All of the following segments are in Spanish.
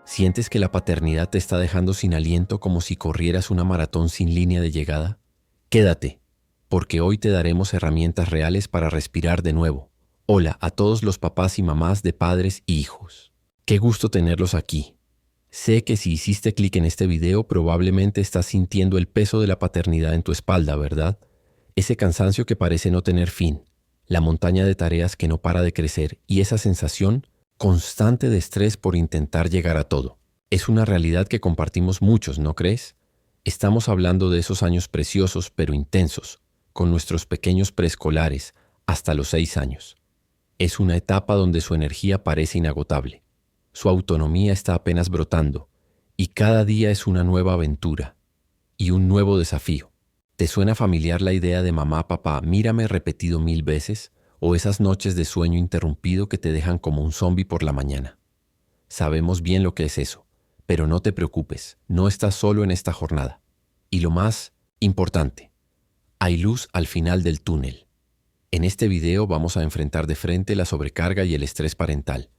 ¿Sientes que la paternidad te está dejando sin aliento como si corrieras una maratón sin línea de llegada? Quédate, porque hoy te daremos herramientas reales para respirar de nuevo. Hola a todos los papás y mamás de padres y hijos. Qué gusto tenerlos aquí. Sé que si hiciste clic en este video probablemente estás sintiendo el peso de la paternidad en tu espalda, ¿verdad? Ese cansancio que parece no tener fin, la montaña de tareas que no para de crecer y esa sensación constante de estrés por intentar llegar a todo. Es una realidad que compartimos muchos, ¿no crees? Estamos hablando de esos años preciosos pero intensos, con nuestros pequeños preescolares hasta los 6 años. Es una etapa donde su energía parece inagotable. Su autonomía está apenas brotando y cada día es una nueva aventura y un nuevo desafío. ¿Te suena familiar la idea de mamá, papá, mírame repetido 1000 veces? ¿O esas noches de sueño interrumpido que te dejan como un zombi por la mañana? Sabemos bien lo que es eso, pero no te preocupes, no estás solo en esta jornada. Y lo más importante, hay luz al final del túnel. En este video vamos a enfrentar de frente la sobrecarga y el estrés parental,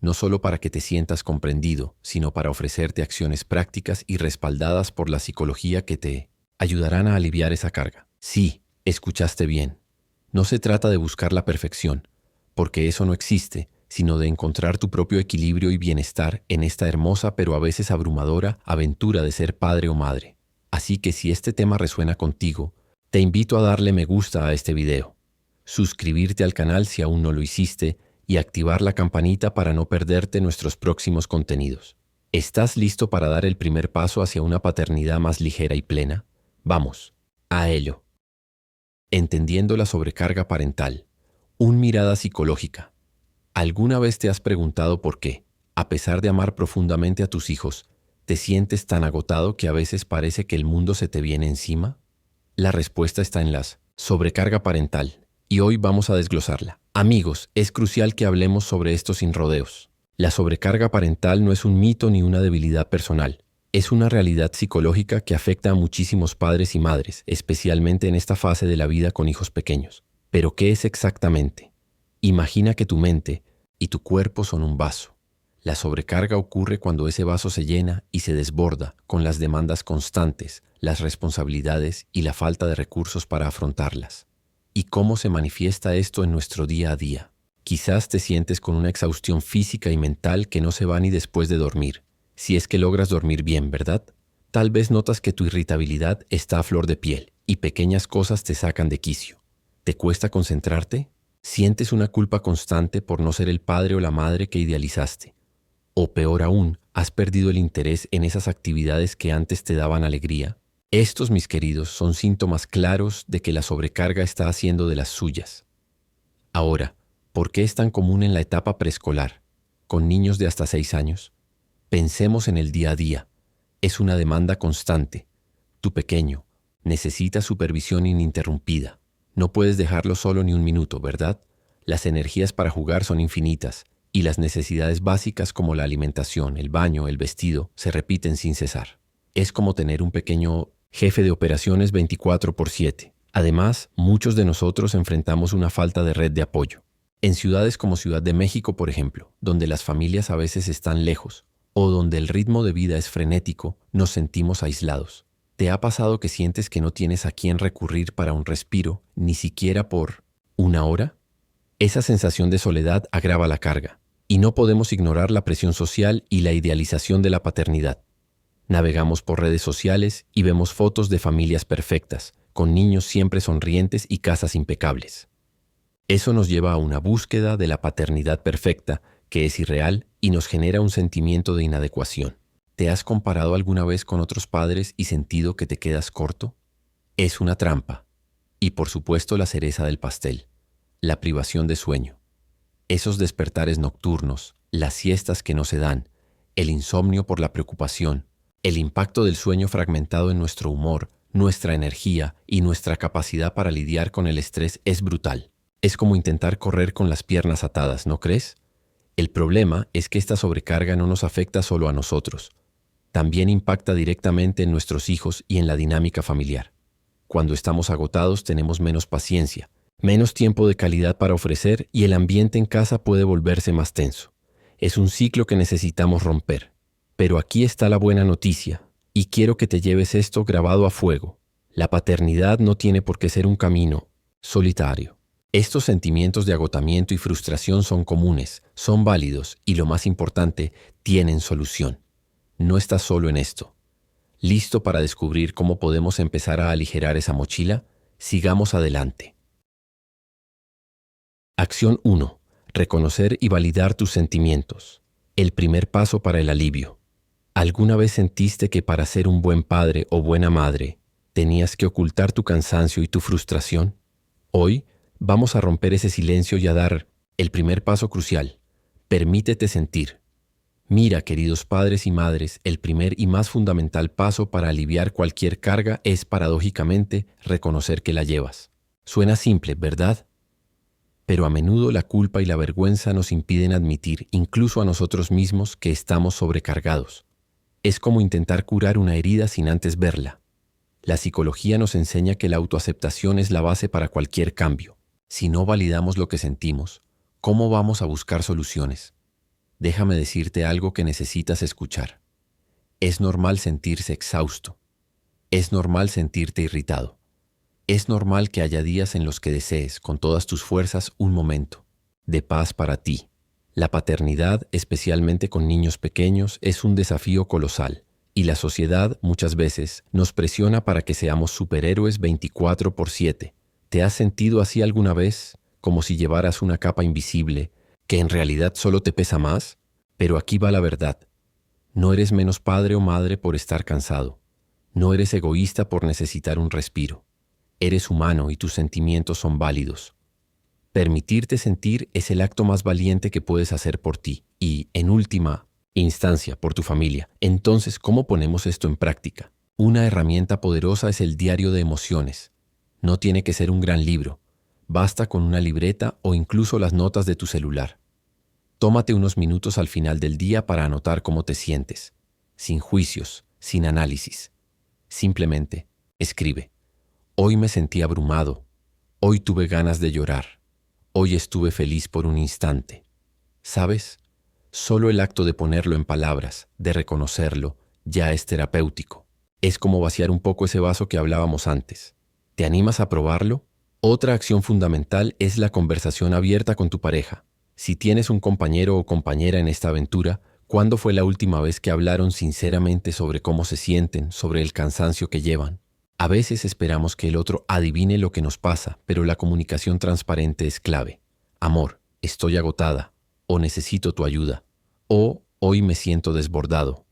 no solo para que te sientas comprendido, sino para ofrecerte acciones prácticas y respaldadas por la psicología que te ayudarán a aliviar esa carga. Sí, escuchaste bien. No se trata de buscar la perfección, porque eso no existe, sino de encontrar tu propio equilibrio y bienestar en esta hermosa pero a veces abrumadora aventura de ser padre o madre. Así que si este tema resuena contigo, te invito a darle me gusta a este video, suscribirte al canal si aún no lo hiciste y activar la campanita para no perderte nuestros próximos contenidos. ¿Estás listo para dar el primer paso hacia una paternidad más ligera y plena? Vamos, a ello. Entendiendo la sobrecarga parental. Una mirada psicológica. ¿Alguna vez te has preguntado por qué, a pesar de amar profundamente a tus hijos, te sientes tan agotado que a veces parece que el mundo se te viene encima? La respuesta está en la sobrecarga parental, y hoy vamos a desglosarla. Amigos, es crucial que hablemos sobre esto sin rodeos. La sobrecarga parental no es un mito ni una debilidad personal. Es una realidad psicológica que afecta a muchísimos padres y madres, especialmente en esta fase de la vida con hijos pequeños. ¿Pero qué es exactamente? Imagina que tu mente y tu cuerpo son un vaso. La sobrecarga ocurre cuando ese vaso se llena y se desborda con las demandas constantes, las responsabilidades y la falta de recursos para afrontarlas. ¿Y cómo se manifiesta esto en nuestro día a día? Quizás te sientes con una exhaustión física y mental que no se va ni después de dormir. Si es que logras dormir bien, ¿verdad? Tal vez notas que tu irritabilidad está a flor de piel y pequeñas cosas te sacan de quicio. ¿Te cuesta concentrarte? ¿Sientes una culpa constante por no ser el padre o la madre que idealizaste? O peor aún, ¿has perdido el interés en esas actividades que antes te daban alegría? Estos, mis queridos, son síntomas claros de que la sobrecarga está haciendo de las suyas. Ahora, ¿por qué es tan común en la etapa preescolar, con niños de hasta 6 años? Pensemos en el día a día. Es una demanda constante. Tu pequeño necesita supervisión ininterrumpida. No puedes dejarlo solo ni un minuto, ¿verdad? Las energías para jugar son infinitas y las necesidades básicas como la alimentación, el baño, el vestido, se repiten sin cesar. Es como tener un pequeño jefe de operaciones 24/7. Además, muchos de nosotros enfrentamos una falta de red de apoyo. En ciudades como Ciudad de México, por ejemplo, donde las familias a veces están lejos, o donde el ritmo de vida es frenético, nos sentimos aislados. ¿Te ha pasado que sientes que no tienes a quién recurrir para un respiro, ni siquiera por una hora? Esa sensación de soledad agrava la carga, y no podemos ignorar la presión social y la idealización de la paternidad. Navegamos por redes sociales y vemos fotos de familias perfectas, con niños siempre sonrientes y casas impecables. Eso nos lleva a una búsqueda de la paternidad perfecta, que es irreal y nos genera un sentimiento de inadecuación. ¿Te has comparado alguna vez con otros padres y sentido que te quedas corto? Es una trampa. Y por supuesto la cereza del pastel, la privación de sueño. Esos despertares nocturnos, las siestas que no se dan, el insomnio por la preocupación, el impacto del sueño fragmentado en nuestro humor, nuestra energía y nuestra capacidad para lidiar con el estrés es brutal. Es como intentar correr con las piernas atadas, ¿no crees? El problema es que esta sobrecarga no nos afecta solo a nosotros. También impacta directamente en nuestros hijos y en la dinámica familiar. Cuando estamos agotados tenemos menos paciencia, menos tiempo de calidad para ofrecer y el ambiente en casa puede volverse más tenso. Es un ciclo que necesitamos romper. Pero aquí está la buena noticia, y quiero que te lleves esto grabado a fuego. La paternidad no tiene por qué ser un camino solitario. Estos sentimientos de agotamiento y frustración son comunes, son válidos y, lo más importante, tienen solución. No estás solo en esto. ¿Listo para descubrir cómo podemos empezar a aligerar esa mochila? Sigamos adelante. Acción 1. Reconocer y validar tus sentimientos. El primer paso para el alivio. ¿Alguna vez sentiste que para ser un buen padre o buena madre tenías que ocultar tu cansancio y tu frustración? Hoy vamos a romper ese silencio y a dar el primer paso crucial. Permítete sentir. Mira, queridos padres y madres, el primer y más fundamental paso para aliviar cualquier carga es, paradójicamente, reconocer que la llevas. Suena simple, ¿verdad? Pero a menudo la culpa y la vergüenza nos impiden admitir, incluso a nosotros mismos, que estamos sobrecargados. Es como intentar curar una herida sin antes verla. La psicología nos enseña que la autoaceptación es la base para cualquier cambio. Si no validamos lo que sentimos, ¿cómo vamos a buscar soluciones? Déjame decirte algo que necesitas escuchar. Es normal sentirse exhausto. Es normal sentirte irritado. Es normal que haya días en los que desees, con todas tus fuerzas, un momento de paz para ti. La paternidad, especialmente con niños pequeños, es un desafío colosal, y la sociedad muchas veces nos presiona para que seamos superhéroes 24/7. ¿Te has sentido así alguna vez? Como si llevaras una capa invisible, que en realidad solo te pesa más. Pero aquí va la verdad. No eres menos padre o madre por estar cansado. No eres egoísta por necesitar un respiro. Eres humano y tus sentimientos son válidos. Permitirte sentir es el acto más valiente que puedes hacer por ti y, en última instancia, por tu familia. Entonces, ¿cómo ponemos esto en práctica? Una herramienta poderosa es el diario de emociones. No tiene que ser un gran libro. Basta con una libreta o incluso las notas de tu celular. Tómate unos minutos al final del día para anotar cómo te sientes, sin juicios, sin análisis. Simplemente, escribe. Hoy me sentí abrumado. Hoy tuve ganas de llorar. Hoy estuve feliz por un instante. ¿Sabes? Solo el acto de ponerlo en palabras, de reconocerlo, ya es terapéutico. Es como vaciar un poco ese vaso que hablábamos antes. ¿Te animas a probarlo? Otra acción fundamental es la conversación abierta con tu pareja. Si tienes un compañero o compañera en esta aventura, ¿cuándo fue la última vez que hablaron sinceramente sobre cómo se sienten, sobre el cansancio que llevan? A veces esperamos que el otro adivine lo que nos pasa, pero la comunicación transparente es clave. Amor, estoy agotada, o necesito tu ayuda, o hoy me siento desbordado.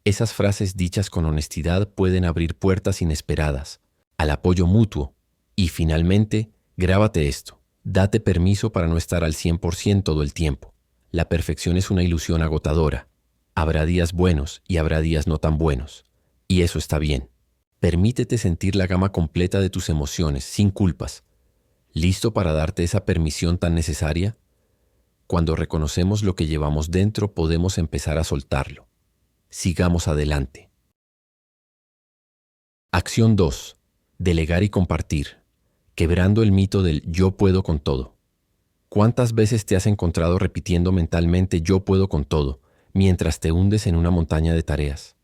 Esas frases dichas con honestidad pueden abrir puertas inesperadas, al apoyo mutuo. Y finalmente, grábate esto. Date permiso para no estar al 100% todo el tiempo. La perfección es una ilusión agotadora. Habrá días buenos y habrá días no tan buenos. Y eso está bien. Permítete sentir la gama completa de tus emociones, sin culpas. ¿Listo para darte esa permisión tan necesaria? Cuando reconocemos lo que llevamos dentro, podemos empezar a soltarlo. Sigamos adelante. Acción 2. Delegar y compartir. Quebrando el mito del yo puedo con todo. ¿Cuántas veces te has encontrado repitiendo mentalmente yo puedo con todo, mientras te hundes en una montaña de tareas?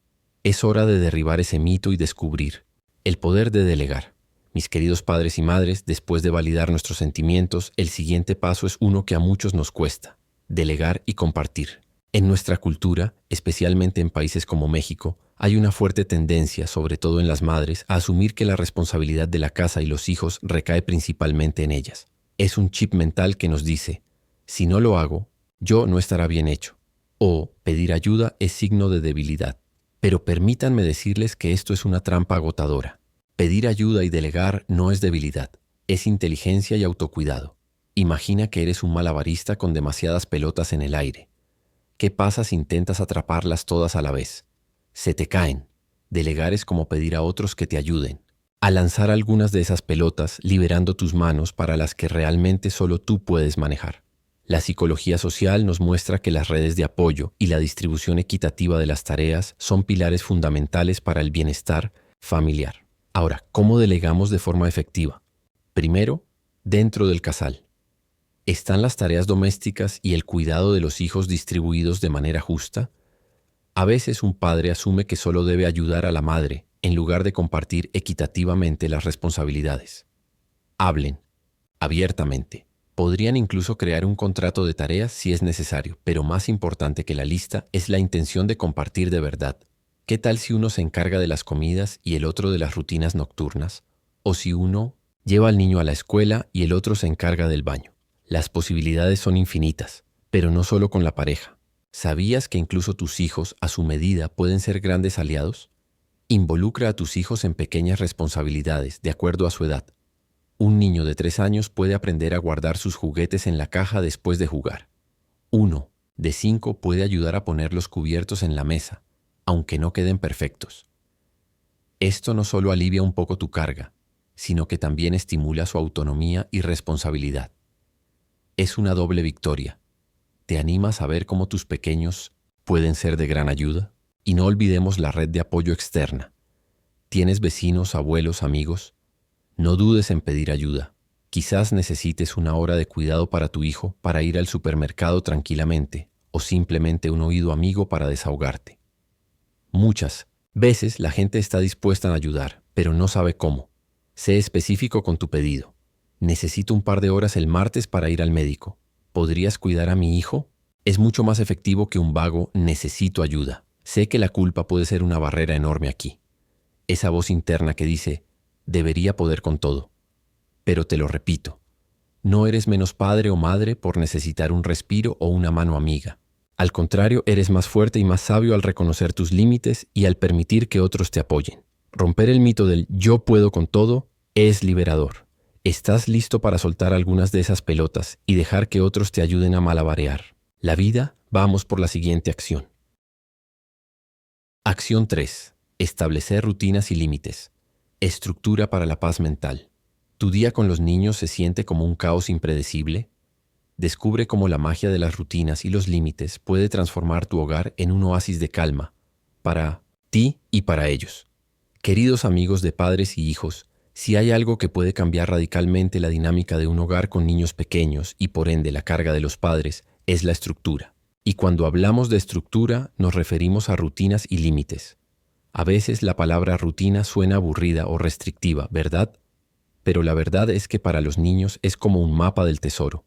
Es hora de derribar ese mito y descubrir el poder de delegar. Mis queridos padres y madres, después de validar nuestros sentimientos, el siguiente paso es uno que a muchos nos cuesta: delegar y compartir. En nuestra cultura, especialmente en países como México, hay una fuerte tendencia, sobre todo en las madres, a asumir que la responsabilidad de la casa y los hijos recae principalmente en ellas. Es un chip mental que nos dice: si no lo hago, yo no estará bien hecho. O pedir ayuda es signo de debilidad. Pero permítanme decirles que esto es una trampa agotadora. Pedir ayuda y delegar no es debilidad, es inteligencia y autocuidado. Imagina que eres un malabarista con demasiadas pelotas en el aire. ¿Qué pasa si intentas atraparlas todas a la vez? Se te caen. Delegar es como pedir a otros que te ayuden a lanzar algunas de esas pelotas, liberando tus manos para las que realmente solo tú puedes manejar. La psicología social nos muestra que las redes de apoyo y la distribución equitativa de las tareas son pilares fundamentales para el bienestar familiar. Ahora, ¿cómo delegamos de forma efectiva? Primero, dentro del casal. ¿Están las tareas domésticas y el cuidado de los hijos distribuidos de manera justa? A veces un padre asume que solo debe ayudar a la madre, en lugar de compartir equitativamente las responsabilidades. Hablen, abiertamente. Podrían incluso crear un contrato de tareas si es necesario, pero más importante que la lista es la intención de compartir de verdad. ¿Qué tal si uno se encarga de las comidas y el otro de las rutinas nocturnas? ¿O si uno lleva al niño a la escuela y el otro se encarga del baño? Las posibilidades son infinitas, pero no solo con la pareja. ¿Sabías que incluso tus hijos, a su medida, pueden ser grandes aliados? Involucra a tus hijos en pequeñas responsabilidades, de acuerdo a su edad. Un niño de 3 años puede aprender a guardar sus juguetes en la caja después de jugar. Uno de 5 puede ayudar a poner los cubiertos en la mesa, aunque no queden perfectos. Esto no solo alivia un poco tu carga, sino que también estimula su autonomía y responsabilidad. Es una doble victoria. ¿Te animas a ver cómo tus pequeños pueden ser de gran ayuda? Y no olvidemos la red de apoyo externa. ¿Tienes vecinos, abuelos, amigos? No dudes en pedir ayuda. Quizás necesites una hora de cuidado para tu hijo para ir al supermercado tranquilamente o simplemente un oído amigo para desahogarte. Muchas veces la gente está dispuesta a ayudar, pero no sabe cómo. Sé específico con tu pedido. Necesito un par de horas el martes para ir al médico. ¿Podrías cuidar a mi hijo? Es mucho más efectivo que un vago necesito ayuda. Sé que la culpa puede ser una barrera enorme aquí. Esa voz interna que dice, debería poder con todo. Pero te lo repito, no eres menos padre o madre por necesitar un respiro o una mano amiga. Al contrario, eres más fuerte y más sabio al reconocer tus límites y al permitir que otros te apoyen. Romper el mito del yo puedo con todo es liberador. Estás listo para soltar algunas de esas pelotas y dejar que otros te ayuden a malabarear la vida. Vamos por la siguiente acción. Acción 3. Establecer rutinas y límites. Estructura para la paz mental. ¿Tu día con los niños se siente como un caos impredecible? Descubre cómo la magia de las rutinas y los límites puede transformar tu hogar en un oasis de calma para ti y para ellos. Queridos amigos de padres y hijos, si hay algo que puede cambiar radicalmente la dinámica de un hogar con niños pequeños y por ende la carga de los padres, es la estructura. Y cuando hablamos de estructura, nos referimos a rutinas y límites. A veces la palabra rutina suena aburrida o restrictiva, ¿verdad? Pero la verdad es que para los niños es como un mapa del tesoro.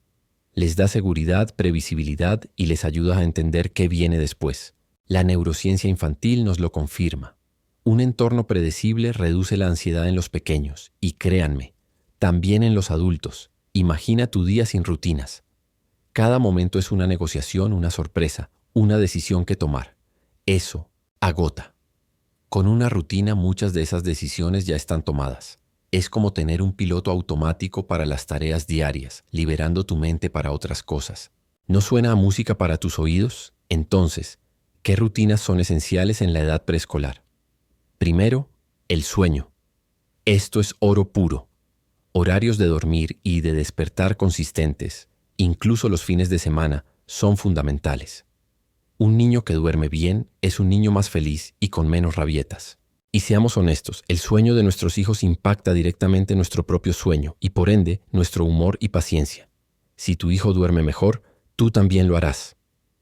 Les da seguridad, previsibilidad y les ayuda a entender qué viene después. La neurociencia infantil nos lo confirma. Un entorno predecible reduce la ansiedad en los pequeños y créanme, también en los adultos. Imagina tu día sin rutinas. Cada momento es una negociación, una sorpresa, una decisión que tomar. Eso agota. Con una rutina muchas de esas decisiones ya están tomadas. Es como tener un piloto automático para las tareas diarias, liberando tu mente para otras cosas. ¿No suena a música para tus oídos? Entonces, ¿qué rutinas son esenciales en la edad preescolar? Primero, el sueño. Esto es oro puro. Horarios de dormir y de despertar consistentes, incluso los fines de semana, son fundamentales. Un niño que duerme bien es un niño más feliz y con menos rabietas. Y seamos honestos, el sueño de nuestros hijos impacta directamente nuestro propio sueño y por ende nuestro humor y paciencia. Si tu hijo duerme mejor, tú también lo harás.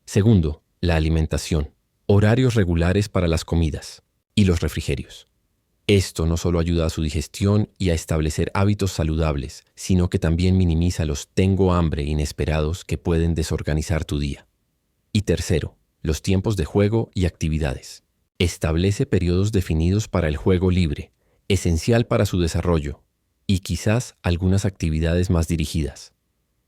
Segundo, la alimentación. Horarios regulares para las comidas y los refrigerios. Esto no solo ayuda a su digestión y a establecer hábitos saludables, sino que también minimiza los tengo hambre inesperados que pueden desorganizar tu día. Y tercero, los tiempos de juego y actividades. Establece periodos definidos para el juego libre, esencial para su desarrollo, y quizás algunas actividades más dirigidas.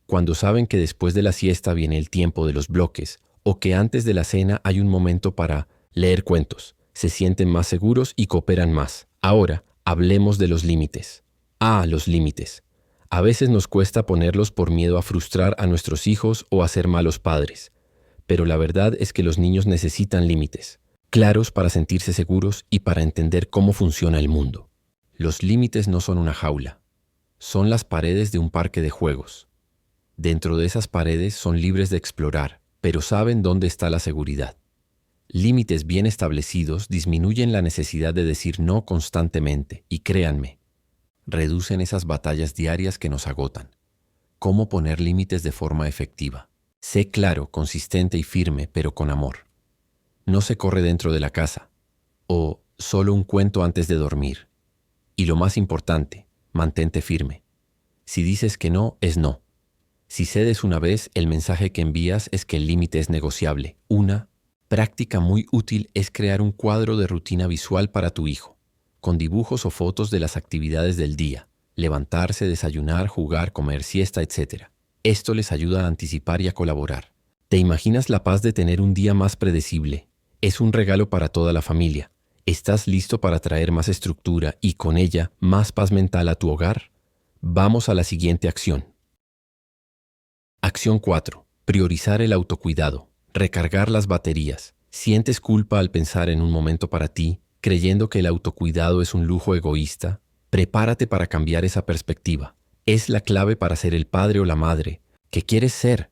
Cuando saben que después de la siesta viene el tiempo de los bloques, o que antes de la cena hay un momento para leer cuentos, se sienten más seguros y cooperan más. Ahora, hablemos de los límites. Los límites. A veces nos cuesta ponerlos por miedo a frustrar a nuestros hijos o a ser malos padres. Pero la verdad es que los niños necesitan límites, claros para sentirse seguros y para entender cómo funciona el mundo. Los límites no son una jaula, son las paredes de un parque de juegos. Dentro de esas paredes son libres de explorar, pero saben dónde está la seguridad. Límites bien establecidos disminuyen la necesidad de decir no constantemente y créanme, reducen esas batallas diarias que nos agotan. ¿Cómo poner límites de forma efectiva? Sé claro, consistente y firme, pero con amor. no se corre dentro de la casa, o solo un cuento antes de dormir. Y lo más importante, mantente firme. Si dices que no, es no. Si cedes una vez, el mensaje que envías es que el límite es negociable. Una práctica muy útil es crear un cuadro de rutina visual para tu hijo, con dibujos o fotos de las actividades del día, levantarse, desayunar, jugar, comer, siesta, etc. Esto les ayuda a anticipar y a colaborar. ¿Te imaginas la paz de tener un día más predecible? Es un regalo para toda la familia. ¿Estás listo para traer más estructura y con ella más paz mental a tu hogar? Vamos a la siguiente acción. Acción 4. Priorizar el autocuidado. Recargar las baterías. ¿Sientes culpa al pensar en un momento para ti, creyendo que el autocuidado es un lujo egoísta? Prepárate para cambiar esa perspectiva. Es la clave para ser el padre o la madre que quieres ser.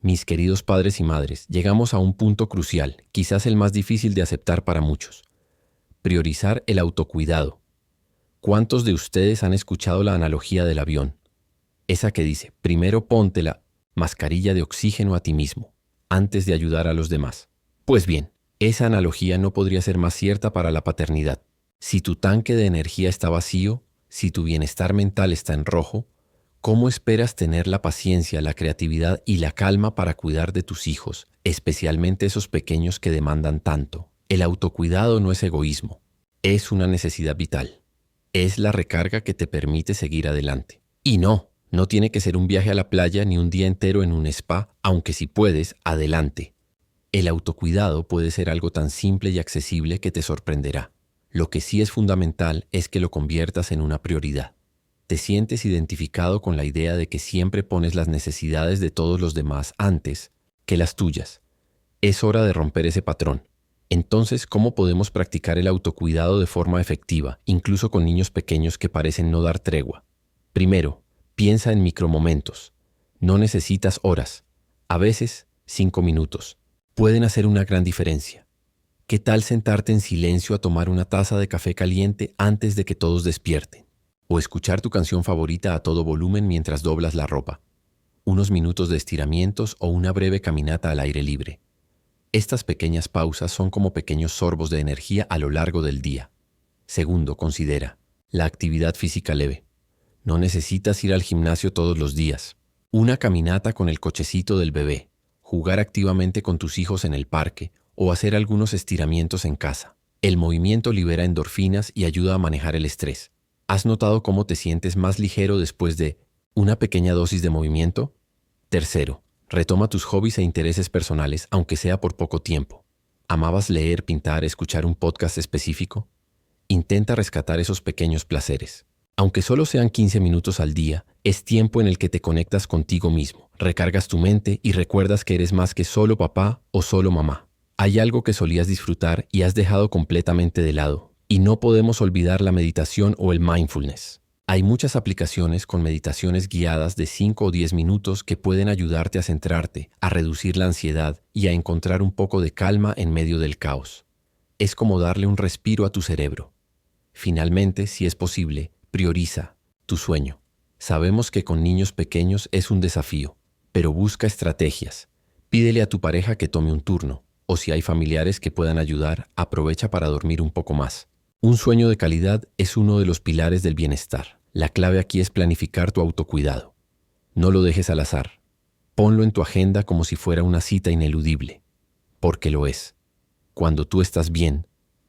Mis queridos padres y madres, llegamos a un punto crucial, quizás el más difícil de aceptar para muchos. Priorizar el autocuidado. ¿Cuántos de ustedes han escuchado la analogía del avión? Esa que dice, primero ponte la mascarilla de oxígeno a ti mismo, antes de ayudar a los demás. Pues bien, esa analogía no podría ser más cierta para la paternidad. Si tu tanque de energía está vacío, si tu bienestar mental está en rojo, ¿cómo esperas tener la paciencia, la creatividad y la calma para cuidar de tus hijos, especialmente esos pequeños que demandan tanto? El autocuidado no es egoísmo, es una necesidad vital. Es la recarga que te permite seguir adelante. Y no tiene que ser un viaje a la playa ni un día entero en un spa, aunque si puedes, adelante. El autocuidado puede ser algo tan simple y accesible que te sorprenderá. Lo que sí es fundamental es que lo conviertas en una prioridad. Te sientes identificado con la idea de que siempre pones las necesidades de todos los demás antes que las tuyas. Es hora de romper ese patrón. Entonces, ¿cómo podemos practicar el autocuidado de forma efectiva, incluso con niños pequeños que parecen no dar tregua? Primero, piensa en micromomentos. No necesitas horas. A veces, 5 minutos. Pueden hacer una gran diferencia. ¿Qué tal sentarte en silencio a tomar una taza de café caliente antes de que todos despierten? O escuchar tu canción favorita a todo volumen mientras doblas la ropa. Unos minutos de estiramientos o una breve caminata al aire libre. Estas pequeñas pausas son como pequeños sorbos de energía a lo largo del día. Segundo, considera la actividad física leve. No necesitas ir al gimnasio todos los días. Una caminata con el cochecito del bebé, jugar activamente con tus hijos en el parque o hacer algunos estiramientos en casa. El movimiento libera endorfinas y ayuda a manejar el estrés. ¿Has notado cómo te sientes más ligero después de una pequeña dosis de movimiento? Tercero, retoma tus hobbies e intereses personales, aunque sea por poco tiempo. ¿Amabas leer, pintar, escuchar un podcast específico? Intenta rescatar esos pequeños placeres. Aunque solo sean 15 minutos al día, es tiempo en el que te conectas contigo mismo, recargas tu mente y recuerdas que eres más que solo papá o solo mamá. Hay algo que solías disfrutar y has dejado completamente de lado. Y no podemos olvidar la meditación o el mindfulness. Hay muchas aplicaciones con meditaciones guiadas de 5 o 10 minutos que pueden ayudarte a centrarte, a reducir la ansiedad y a encontrar un poco de calma en medio del caos. Es como darle un respiro a tu cerebro. Finalmente, si es posible, prioriza tu sueño. Sabemos que con niños pequeños es un desafío, pero busca estrategias. Pídele a tu pareja que tome un turno, o si hay familiares que puedan ayudar, aprovecha para dormir un poco más. Un sueño de calidad es uno de los pilares del bienestar. La clave aquí es planificar tu autocuidado. No lo dejes al azar. Ponlo en tu agenda como si fuera una cita ineludible, porque lo es. Cuando tú estás bien,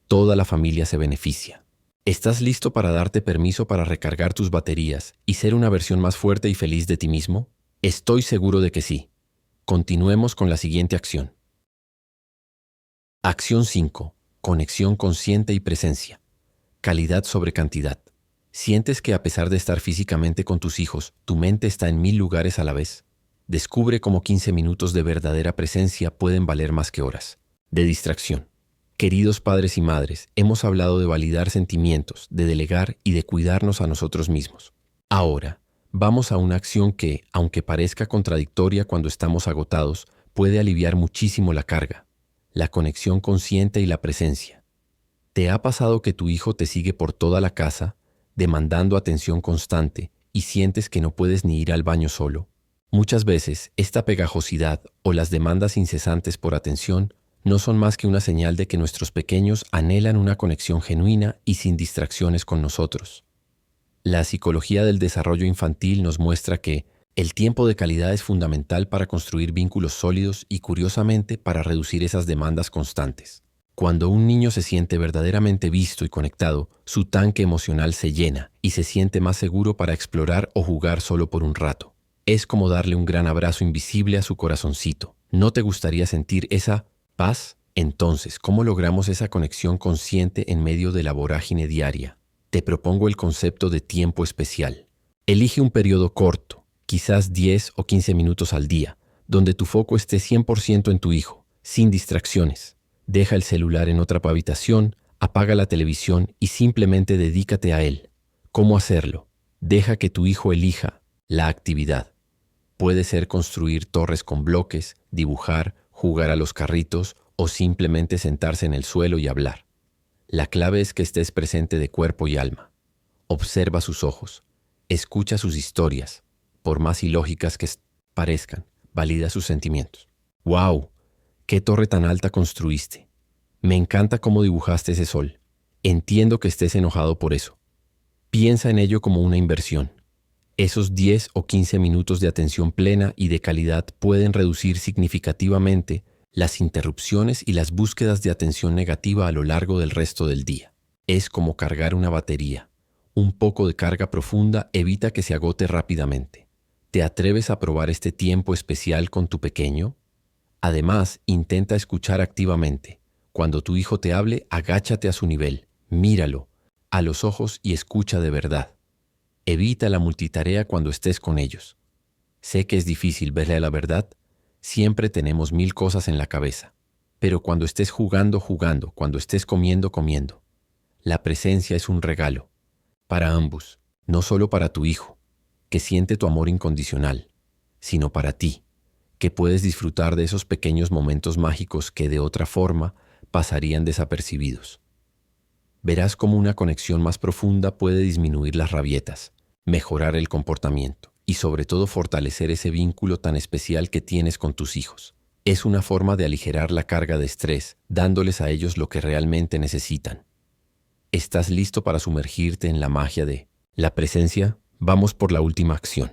toda la familia se beneficia. ¿Estás listo para darte permiso para recargar tus baterías y ser una versión más fuerte y feliz de ti mismo? Estoy seguro de que sí. Continuemos con la siguiente acción. Acción 5. Conexión consciente y presencia. Calidad sobre cantidad. ¿Sientes que a pesar de estar físicamente con tus hijos, tu mente está en 1000 lugares a la vez? Descubre cómo 15 minutos de verdadera presencia pueden valer más que horas de distracción. Queridos padres y madres, hemos hablado de validar sentimientos, de delegar y de cuidarnos a nosotros mismos. Ahora, vamos a una acción que, aunque parezca contradictoria cuando estamos agotados, puede aliviar muchísimo la carga. La conexión consciente y la presencia. ¿Te ha pasado que tu hijo te sigue por toda la casa, demandando atención constante, y sientes que no puedes ni ir al baño solo? Muchas veces, esta pegajosidad o las demandas incesantes por atención no son más que una señal de que nuestros pequeños anhelan una conexión genuina y sin distracciones con nosotros. La psicología del desarrollo infantil nos muestra que el tiempo de calidad es fundamental para construir vínculos sólidos y, curiosamente, para reducir esas demandas constantes. Cuando un niño se siente verdaderamente visto y conectado, su tanque emocional se llena y se siente más seguro para explorar o jugar solo por un rato. Es como darle un gran abrazo invisible a su corazoncito. ¿No te gustaría sentir esa paz? Entonces, ¿cómo logramos esa conexión consciente en medio de la vorágine diaria? Te propongo el concepto de tiempo especial. Elige un periodo corto, quizás 10 o 15 minutos al día, donde tu foco esté 100% en tu hijo, sin distracciones. Deja el celular en otra habitación, apaga la televisión y simplemente dedícate a él. ¿Cómo hacerlo? Deja que tu hijo elija la actividad. Puede ser construir torres con bloques, dibujar, jugar a los carritos o simplemente sentarse en el suelo y hablar. La clave es que estés presente de cuerpo y alma. Observa sus ojos, escucha sus historias, por más ilógicas que parezcan, valida sus sentimientos. ¡Wow! ¿Qué torre tan alta construiste? Me encanta cómo dibujaste ese sol. Entiendo que estés enojado por eso. Piensa en ello como una inversión. Esos 10 o 15 minutos de atención plena y de calidad pueden reducir significativamente las interrupciones y las búsquedas de atención negativa a lo largo del resto del día. Es como cargar una batería. Un poco de carga profunda evita que se agote rápidamente. ¿Te atreves a probar este tiempo especial con tu pequeño? Además, intenta escuchar activamente. Cuando tu hijo te hable, agáchate a su nivel, míralo a los ojos y escucha de verdad. Evita la multitarea cuando estés con ellos. Sé que es difícil verle la verdad, siempre tenemos 1000 cosas en la cabeza. Pero cuando estés jugando, cuando estés comiendo, comiendo. La presencia es un regalo, para ambos, no solo para tu hijo, que siente tu amor incondicional, sino para ti, que puedes disfrutar de esos pequeños momentos mágicos que de otra forma pasarían desapercibidos. Verás cómo una conexión más profunda puede disminuir las rabietas, mejorar el comportamiento y sobre todo fortalecer ese vínculo tan especial que tienes con tus hijos. Es una forma de aligerar la carga de estrés, dándoles a ellos lo que realmente necesitan. ¿Estás listo para sumergirte en la magia de la presencia? Vamos por la última acción.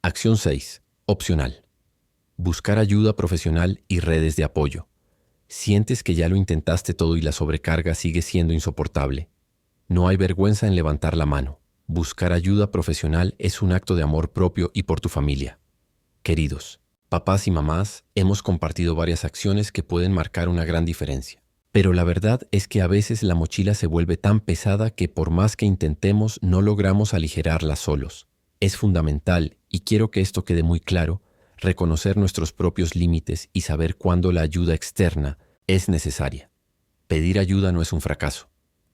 Acción 6. Opcional. Buscar ayuda profesional y redes de apoyo. ¿Sientes que ya lo intentaste todo y la sobrecarga sigue siendo insoportable? No hay vergüenza en levantar la mano. Buscar ayuda profesional es un acto de amor propio y por tu familia. Queridos, papás y mamás, hemos compartido varias acciones que pueden marcar una gran diferencia. Pero la verdad es que a veces la mochila se vuelve tan pesada que por más que intentemos no logramos aligerarla solos. Es fundamental, y quiero que esto quede muy claro, reconocer nuestros propios límites y saber cuándo la ayuda externa es necesaria. Pedir ayuda no es un fracaso.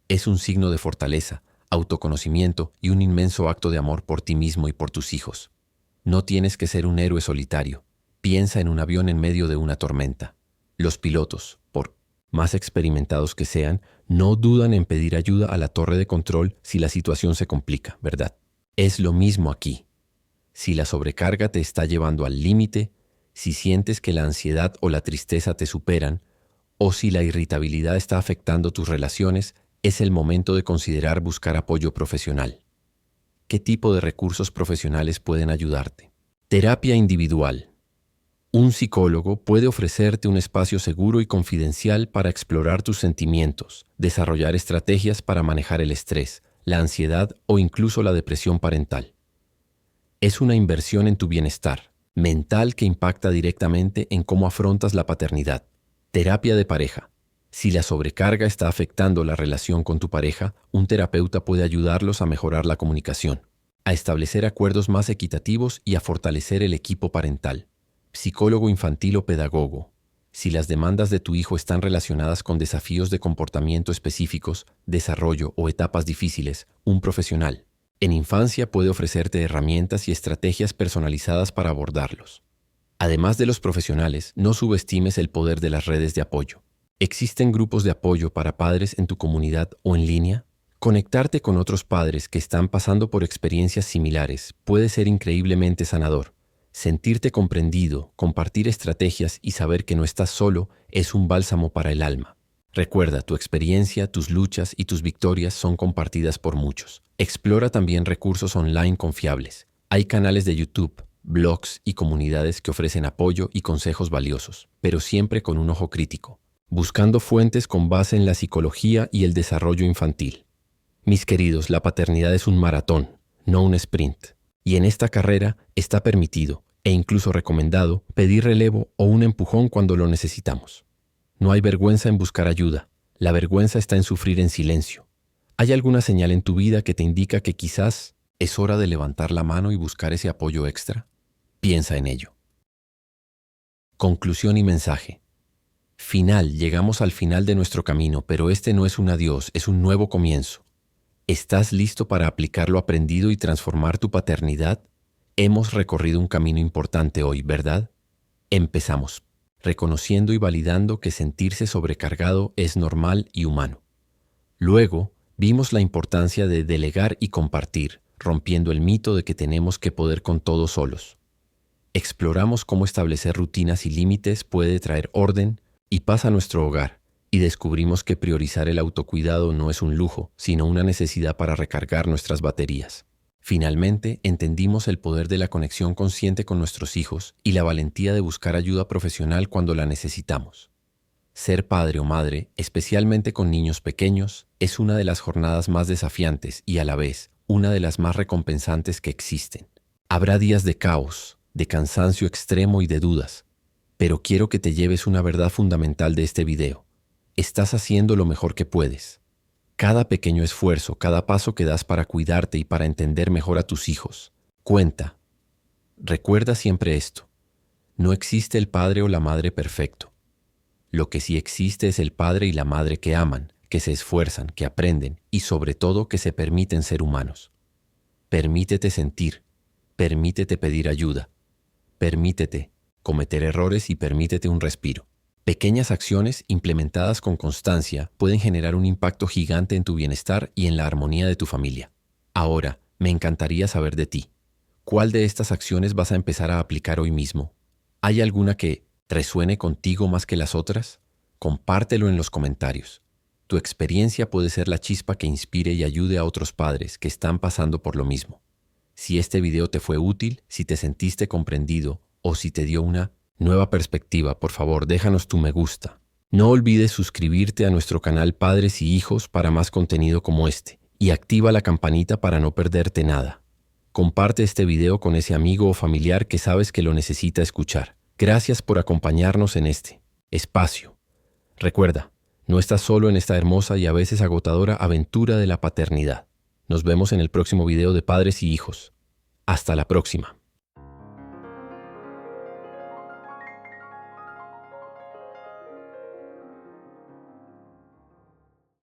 Es un signo de fortaleza, autoconocimiento y un inmenso acto de amor por ti mismo y por tus hijos. No tienes que ser un héroe solitario. Piensa en un avión en medio de una tormenta. Los pilotos, por más experimentados que sean, no dudan en pedir ayuda a la torre de control si la situación se complica, ¿verdad? Es lo mismo aquí. Si la sobrecarga te está llevando al límite, si sientes que la ansiedad o la tristeza te superan, o si la irritabilidad está afectando tus relaciones, es el momento de considerar buscar apoyo profesional. ¿Qué tipo de recursos profesionales pueden ayudarte? Terapia individual. Un psicólogo puede ofrecerte un espacio seguro y confidencial para explorar tus sentimientos, desarrollar estrategias para manejar el estrés, la ansiedad o incluso la depresión parental. Es una inversión en tu bienestar mental que impacta directamente en cómo afrontas la paternidad. Terapia de pareja. Si la sobrecarga está afectando la relación con tu pareja, un terapeuta puede ayudarlos a mejorar la comunicación, a establecer acuerdos más equitativos y a fortalecer el equipo parental. Psicólogo infantil o pedagogo. Si las demandas de tu hijo están relacionadas con desafíos de comportamiento específicos, desarrollo o etapas difíciles, un profesional en infancia puede ofrecerte herramientas y estrategias personalizadas para abordarlos. Además de los profesionales, no subestimes el poder de las redes de apoyo. ¿Existen grupos de apoyo para padres en tu comunidad o en línea? Conectarte con otros padres que están pasando por experiencias similares puede ser increíblemente sanador. Sentirte comprendido, compartir estrategias y saber que no estás solo es un bálsamo para el alma. Recuerda, tu experiencia, tus luchas y tus victorias son compartidas por muchos. Explora también recursos online confiables. Hay canales de YouTube, blogs y comunidades que ofrecen apoyo y consejos valiosos, pero siempre con un ojo crítico, buscando fuentes con base en la psicología y el desarrollo infantil. Mis queridos, la paternidad es un maratón, no un sprint. Y en esta carrera está permitido, e incluso recomendado, pedir relevo o un empujón cuando lo necesitamos. No hay vergüenza en buscar ayuda. La vergüenza está en sufrir en silencio. ¿Hay alguna señal en tu vida que te indica que quizás es hora de levantar la mano y buscar ese apoyo extra? Piensa en ello. Conclusión y mensaje. Llegamos al final de nuestro camino, pero este no es un adiós, es un nuevo comienzo. ¿Estás listo para aplicar lo aprendido y transformar tu paternidad? Hemos recorrido un camino importante hoy, ¿verdad? Empezamos, reconociendo y validando que sentirse sobrecargado es normal y humano. Luego, vimos la importancia de delegar y compartir, rompiendo el mito de que tenemos que poder con todo solos. Exploramos cómo establecer rutinas y límites puede traer orden y paz a nuestro hogar, y descubrimos que priorizar el autocuidado no es un lujo, sino una necesidad para recargar nuestras baterías. Finalmente, entendimos el poder de la conexión consciente con nuestros hijos y la valentía de buscar ayuda profesional cuando la necesitamos. Ser padre o madre, especialmente con niños pequeños, es una de las jornadas más desafiantes y a la vez una de las más recompensantes que existen. Habrá días de caos, de cansancio extremo y de dudas, pero quiero que te lleves una verdad fundamental de este video. Estás haciendo lo mejor que puedes. Cada pequeño esfuerzo, cada paso que das para cuidarte y para entender mejor a tus hijos, cuenta. Recuerda siempre esto. No existe el padre o la madre perfecto. Lo que sí existe es el padre y la madre que aman, que se esfuerzan, que aprenden y sobre todo que se permiten ser humanos. Permítete sentir, permítete pedir ayuda, permítete cometer errores y permítete un respiro. Pequeñas acciones implementadas con constancia pueden generar un impacto gigante en tu bienestar y en la armonía de tu familia. Ahora, me encantaría saber de ti. ¿Cuál de estas acciones vas a empezar a aplicar hoy mismo? ¿Hay alguna que resuene contigo más que las otras? Compártelo en los comentarios. Tu experiencia puede ser la chispa que inspire y ayude a otros padres que están pasando por lo mismo. Si este video te fue útil, si te sentiste comprendido o si te dio una nueva perspectiva, por favor, déjanos tu me gusta. No olvides suscribirte a nuestro canal Padres y Hijos para más contenido como este y activa la campanita para no perderte nada. Comparte este video con ese amigo o familiar que sabes que lo necesita escuchar. Gracias por acompañarnos en este espacio. Recuerda, no estás solo en esta hermosa y a veces agotadora aventura de la paternidad. Nos vemos en el próximo video de Padres y Hijos. Hasta la próxima.